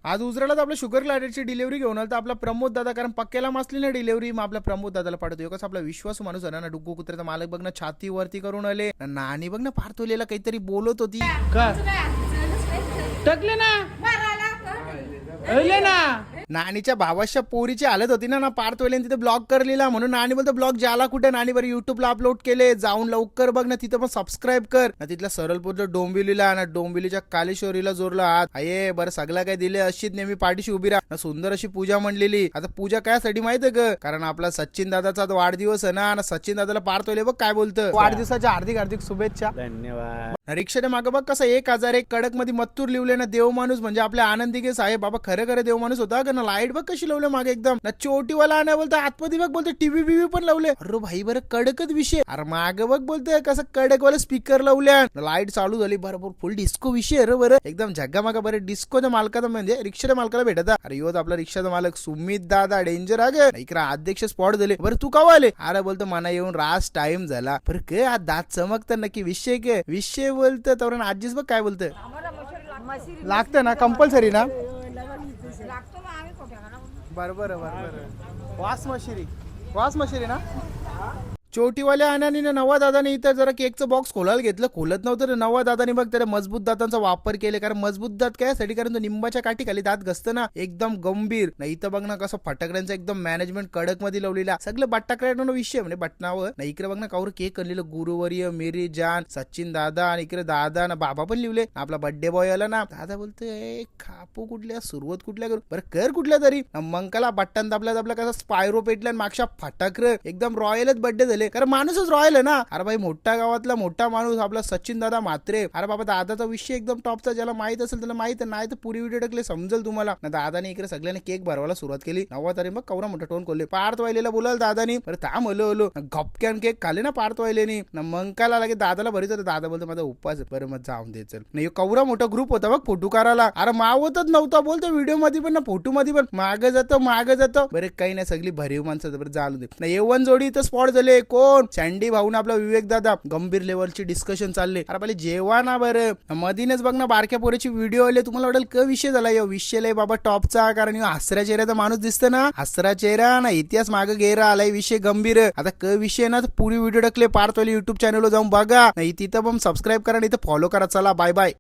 आज उजराला आपल्या sugar ग्लायडरची delivery घेऊन आला तर आपला प्रमोद दादा, कारण पक्क्याला मासली ना डिलिव्हरी, मग आपल्या प्रमोद दादाला पाठवतो. कसं आपला विश्वास माणूस आहे ना. डुग्गू कुत्र्याचा मालक बघ ना, छाती वरती करून आले. नानी बघ ना पार्थोलेला काहीतरी बोलत होती. का टकले ना ना नानीच्या भावाच्या पोरीची हालत होती ना पार्थोलेने तिथे ब्लॉग करलेला, म्हणून नानी बोलतो ब्लॉग जाला कुठे, नानी बरं युट्यूबला अपलोड केले, जाऊन लवकर बघ ना, तिथं पण सबस्क्राईब कर ना. तिथल्या सरळपूरच्या डोंबिवलीला ना, डोंबिवलीच्या कालेश्वरीला जोरला हात आहे. बरं सगळं काय दिले, अशीच नेहमी पाठीशी उभी राहा. सुंदर अशी पूजा म्हणलेली. आता पूजा कायसाठी माहितीये का, कारण आपला सचिन दादाचा वाढदिवस आहे ना. सचिन दादाला पार्थोले बघ काय बोलतं, वाढदिवसाच्या हार्दिक हार्दिक शुभेच्छा. धन्यवाद. रिक्षाने मागं बघ कसं 1001 कडक मध्ये मत्तूर लिवले ना. देव माणूस म्हणजे आपल्या आनंदी साहेब बाबा खरं खरं देव माणूस होता का ना. लाईट बघ कशी लावले मागे एकदम ना, चोटीवाला आणाय बोलतो, आतमध्ये बघ बोलतो टीव्ही बीव्ही पण लावले. अरे भाई बरं कडकच विषय. अरे मागे बघ बोलतोय कसं कडकवाले स्पीकर लावल्या, लाईट चालू झाली बरोबर फुल डिस्को विषय. अरे बरं एकदम झग्गा मागा. बरं डिस्कोच्या मालकाचा म्हणजे रिक्षाच्या मालकाला भेटत. अरे यो आपला रिक्षाचा मालक सुमित दादा डेंजर आगे इकडे अध्यक्ष स्पॉट झाले. बरं तू का आले. अरे बोलतो मना येऊन रास टाइम झाला. बरं काय आज दात चमकतात नक्की विषय काय विषय बोलतं तर आजीच बघ काय बोलतं. लागतं ना कंपल्सरी ना. बरोबर बरोबर. वास मशिरी ना. चोटीवाल्या आण्याने नवा दादाने इथं जरा केकचं बॉक्स खोलायला घेतलं, खोलत नव्हतं. नवा दादाने बघ त्याला मजबूत दातांचा वापर केले, कारण मजबूत दात काय साठी, कारण तो निंबाच्या काठी खाली दात घसतं ना एकदम गंभीर. नाही इथं बघ ना कसं फटाकड्यांचा एकदम मॅनेजमेंट कडक मध्ये लावलेला, सगळं बट्टाकड्यानं विषय म्हणजे बटनावर नाही. इकडे बघ ना कावर केक आणलेलं, गुरुवर्य मेरी जान सचिन दादा, आणि इकडे दादा ना बाबा पण लिवले. आपला बर्थडे बॉय आला ना. दादा बोलतोय खापू कुठल्या सुरुवात कुठल्या करू, बरं कर कुठल्या तरी. मंकाला बट्टन दाबल्या दाबल्या कसा स्पायरो पेटल्या, मागच्या फटाकर एकदम रॉयलच बर्थडे झाले, कारण माणूसच रॉयल आहे ना. अरे भाई मोठा गावातला मोठा माणूस आपला सचिन दादा म्हात्रे. अरे बाबा दादाचा विषय एकदम टॉपचा, ज्याला माहित असेल त्याला माहित नाही तर पुरी व्हिडिओ टाकले समजेल तुम्हाला ना. दादाने इकडे सगळ्यांनी केक भरवायला सुरुवात केली. 9 तारीख मग कवरा मोठा टोन खोलले. पार्थ वाहिलेला बोलाल दादानी, बरं थांब हलो गपक्यान केक खाले ना पार्थ वाहिलेनी ना. मंकाला लागे दादाला भरीत होतं. दादा बोलतो माझा उपवास आहे. बरं मग जाऊन दे चल. नाही कवरा मोठा ग्रुप होता बघ फोटो करायला. अरे मावतच नव्हता बोलतो व्हिडिओ मध्ये पण ना फोटो मध्ये पण मागं जातो. बरं काही नाही सगळी भरीव माणसं. बरं चालू दे ना. येवन जोडी इथं स्पॉट झाले. कोण सँडी भाऊन आपला विवेक दादा, गंभीर लेवलची डिस्कशन चालले. अरे पहिले जेवा ना. बरं मधीनच बघ ना बारक्या पोराची व्हिडिओ आले. तुम्हाला वाटेल क विषय झाला या विषय बाबा टॉपचा, कारण हसऱ्या चेहऱ्याचा माणूस दिसतो ना, हसरा चेहरा ना इतिहास मागे गेरा आलाय विषय गंभीर. आता क विषय ना पुरी व्हिडिओ टाकले पार्थवाली युट्यूब चॅनलवर जाऊन बघा नाही, तिथं पण सबस्क्राईब करा, नाही तर फॉलो करा. चला बाय बाय.